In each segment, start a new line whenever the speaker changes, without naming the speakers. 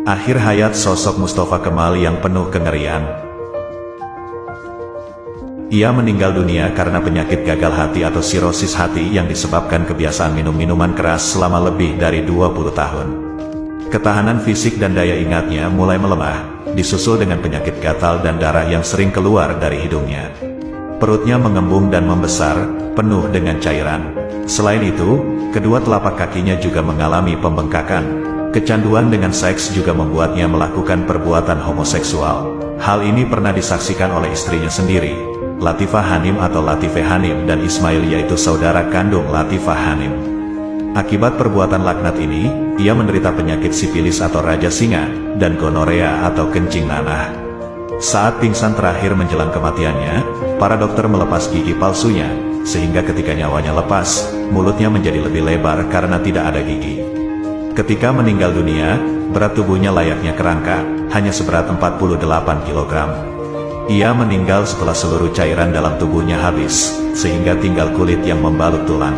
Akhir hayat sosok Mustafa Kemal yang penuh kengerian. Ia meninggal dunia karena penyakit gagal hati atau sirosis hati yang disebabkan kebiasaan minum minuman keras selama lebih dari 20 tahun. Ketahanan fisik dan daya ingatnya mulai melemah, disusul dengan penyakit gatal dan darah yang sering keluar dari hidungnya. Perutnya mengembung dan membesar, penuh dengan cairan. Selain itu, kedua telapak kakinya juga mengalami pembengkakan. Kecanduan dengan seks juga membuatnya melakukan perbuatan homoseksual. Hal ini pernah disaksikan oleh istrinya sendiri, Latifah Hanim atau Latife Hanim, dan Ismail, yaitu saudara kandung Latifah Hanim. Akibat perbuatan laknat ini, ia menderita penyakit sifilis atau raja singa, dan gonorea atau kencing nanah. Saat pingsan terakhir menjelang kematiannya, para dokter melepas gigi palsunya, sehingga ketika nyawanya lepas, mulutnya menjadi lebih lebar karena tidak ada gigi. Ketika meninggal dunia, berat tubuhnya layaknya kerangka, hanya seberat 48 kg. Ia meninggal setelah seluruh cairan dalam tubuhnya habis, sehingga tinggal kulit yang membalut tulang.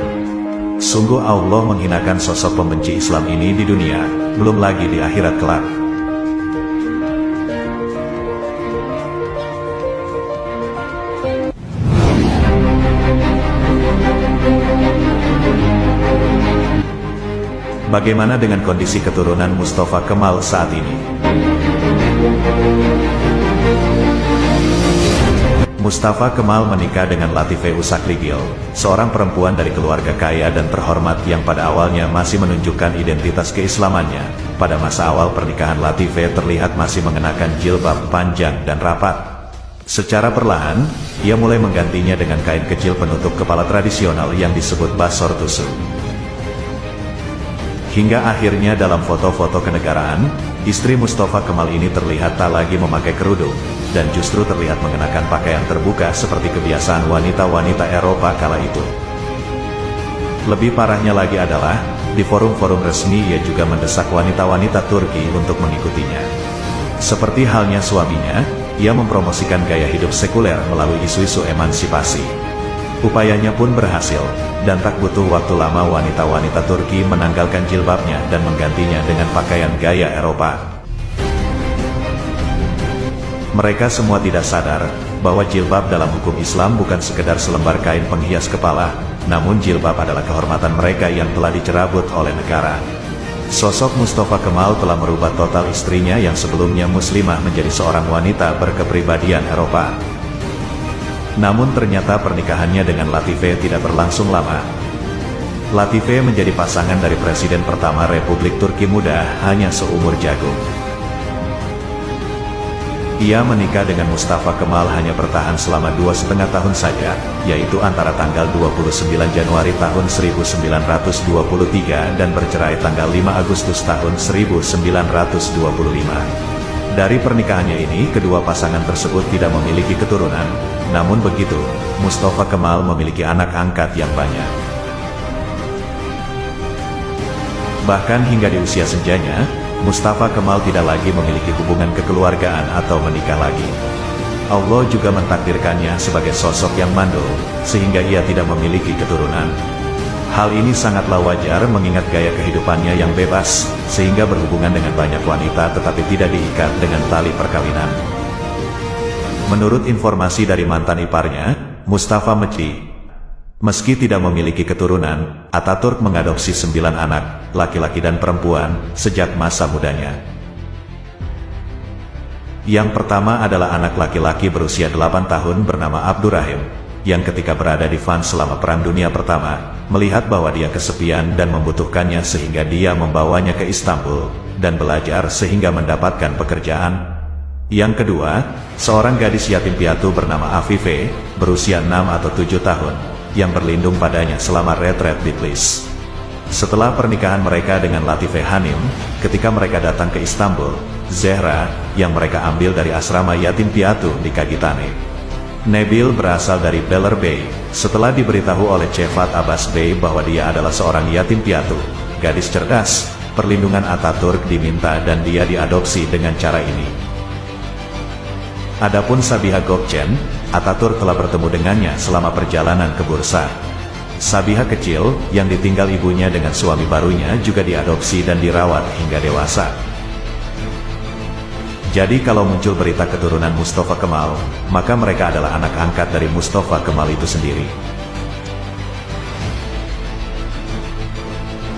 Sungguh Allah menghinakan sosok pembenci Islam ini di dunia, belum lagi di akhirat kelak. Bagaimana dengan kondisi keturunan Mustafa Kemal saat ini? Mustafa Kemal menikah dengan Latife Usakligil, seorang perempuan dari keluarga kaya dan terhormat yang pada awalnya masih menunjukkan identitas keislamannya. Pada masa awal pernikahan, Latife terlihat masih mengenakan jilbab panjang dan rapat. Secara perlahan, ia mulai menggantinya dengan kain kecil penutup kepala tradisional yang disebut basor tusu. Hingga akhirnya dalam foto-foto kenegaraan, istri Mustafa Kemal ini terlihat tak lagi memakai kerudung, dan justru terlihat mengenakan pakaian terbuka seperti kebiasaan wanita-wanita Eropa kala itu. Lebih parahnya lagi adalah, di forum-forum resmi ia juga mendesak wanita-wanita Turki untuk mengikutinya. Seperti halnya suaminya, ia mempromosikan gaya hidup sekuler melalui isu-isu emansipasi. Upayanya pun berhasil, dan tak butuh waktu lama wanita-wanita Turki menanggalkan jilbabnya dan menggantinya dengan pakaian gaya Eropa. Mereka semua tidak sadar bahwa jilbab dalam hukum Islam bukan sekedar selembar kain penghias kepala, namun jilbab adalah kehormatan mereka yang telah dicerabut oleh negara. Sosok Mustafa Kemal telah merubah total istrinya yang sebelumnya muslimah menjadi seorang wanita berkepribadian Eropa. Namun ternyata pernikahannya dengan Latife tidak berlangsung lama. Latife menjadi pasangan dari Presiden pertama Republik Turki muda hanya seumur jagung. Ia menikah dengan Mustafa Kemal hanya bertahan selama 2,5 tahun saja, yaitu antara tanggal 29 Januari tahun 1923 dan bercerai tanggal 5 Agustus tahun 1925. Dari pernikahannya ini, kedua pasangan tersebut tidak memiliki keturunan. Namun begitu, Mustafa Kemal memiliki anak angkat yang banyak. Bahkan hingga di usia senjanya, Mustafa Kemal tidak lagi memiliki hubungan kekeluargaan atau menikah lagi. Allah juga mentakdirkannya sebagai sosok yang mandul, sehingga ia tidak memiliki keturunan. Hal ini sangatlah wajar mengingat gaya kehidupannya yang bebas, sehingga berhubungan dengan banyak wanita tetapi tidak diikat dengan tali perkawinan. Menurut informasi dari mantan iparnya, Mustafa Meci, meski tidak memiliki keturunan, Ataturk mengadopsi 9 anak, laki-laki dan perempuan, sejak masa mudanya. Yang pertama adalah anak laki-laki berusia 8 tahun bernama Abdurrahim, yang ketika berada di Van selama Perang Dunia Pertama, melihat bahwa dia kesepian dan membutuhkannya sehingga dia membawanya ke Istanbul, dan belajar sehingga mendapatkan pekerjaan. Yang kedua, seorang gadis yatim piatu bernama Afife, berusia 6 atau 7 tahun, yang berlindung padanya selama retret di Tbilisi. Setelah pernikahan mereka dengan Latife Hanim, ketika mereka datang ke Istanbul, Zehra, yang mereka ambil dari asrama yatim piatu di Kagitane. Nebil berasal dari Beylerbeyi. Setelah diberitahu oleh Cevat Abbas Bey bahwa dia adalah seorang yatim piatu, gadis cerdas, perlindungan Ataturk diminta dan dia diadopsi dengan cara ini. Adapun Sabiha Gökçen, Ataturk telah bertemu dengannya selama perjalanan ke Bursa. Sabiha kecil, yang ditinggal ibunya dengan suami barunya juga diadopsi dan dirawat hingga dewasa. Jadi kalau muncul berita keturunan Mustafa Kemal, maka mereka adalah anak angkat dari Mustafa Kemal itu sendiri.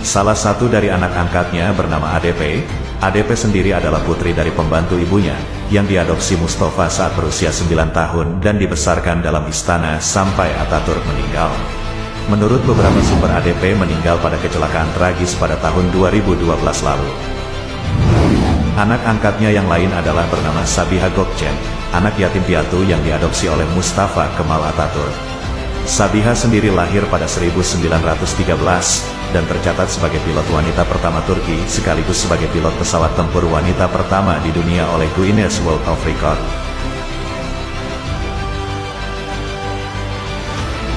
Salah satu dari anak angkatnya bernama ADP. ADP sendiri adalah putri dari pembantu ibunya, yang diadopsi Mustafa saat berusia 9 tahun dan dibesarkan dalam istana sampai Ataturk meninggal. Menurut beberapa sumber ADP meninggal pada kecelakaan tragis pada tahun 2012 lalu. Anak angkatnya yang lain adalah bernama Sabiha Gökçen, anak yatim piatu yang diadopsi oleh Mustafa Kemal Atatürk. Sabiha sendiri lahir pada 1913 dan tercatat sebagai pilot wanita pertama Turki sekaligus sebagai pilot pesawat tempur wanita pertama di dunia oleh Guinness World of Record.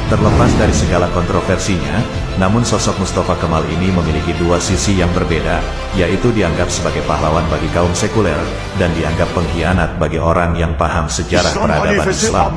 Terlepas dari segala kontroversinya, namun sosok Mustafa Kemal ini memiliki dua sisi yang berbeda, yaitu dianggap sebagai pahlawan bagi kaum sekuler, dan dianggap pengkhianat bagi orang yang paham sejarah peradaban Islam.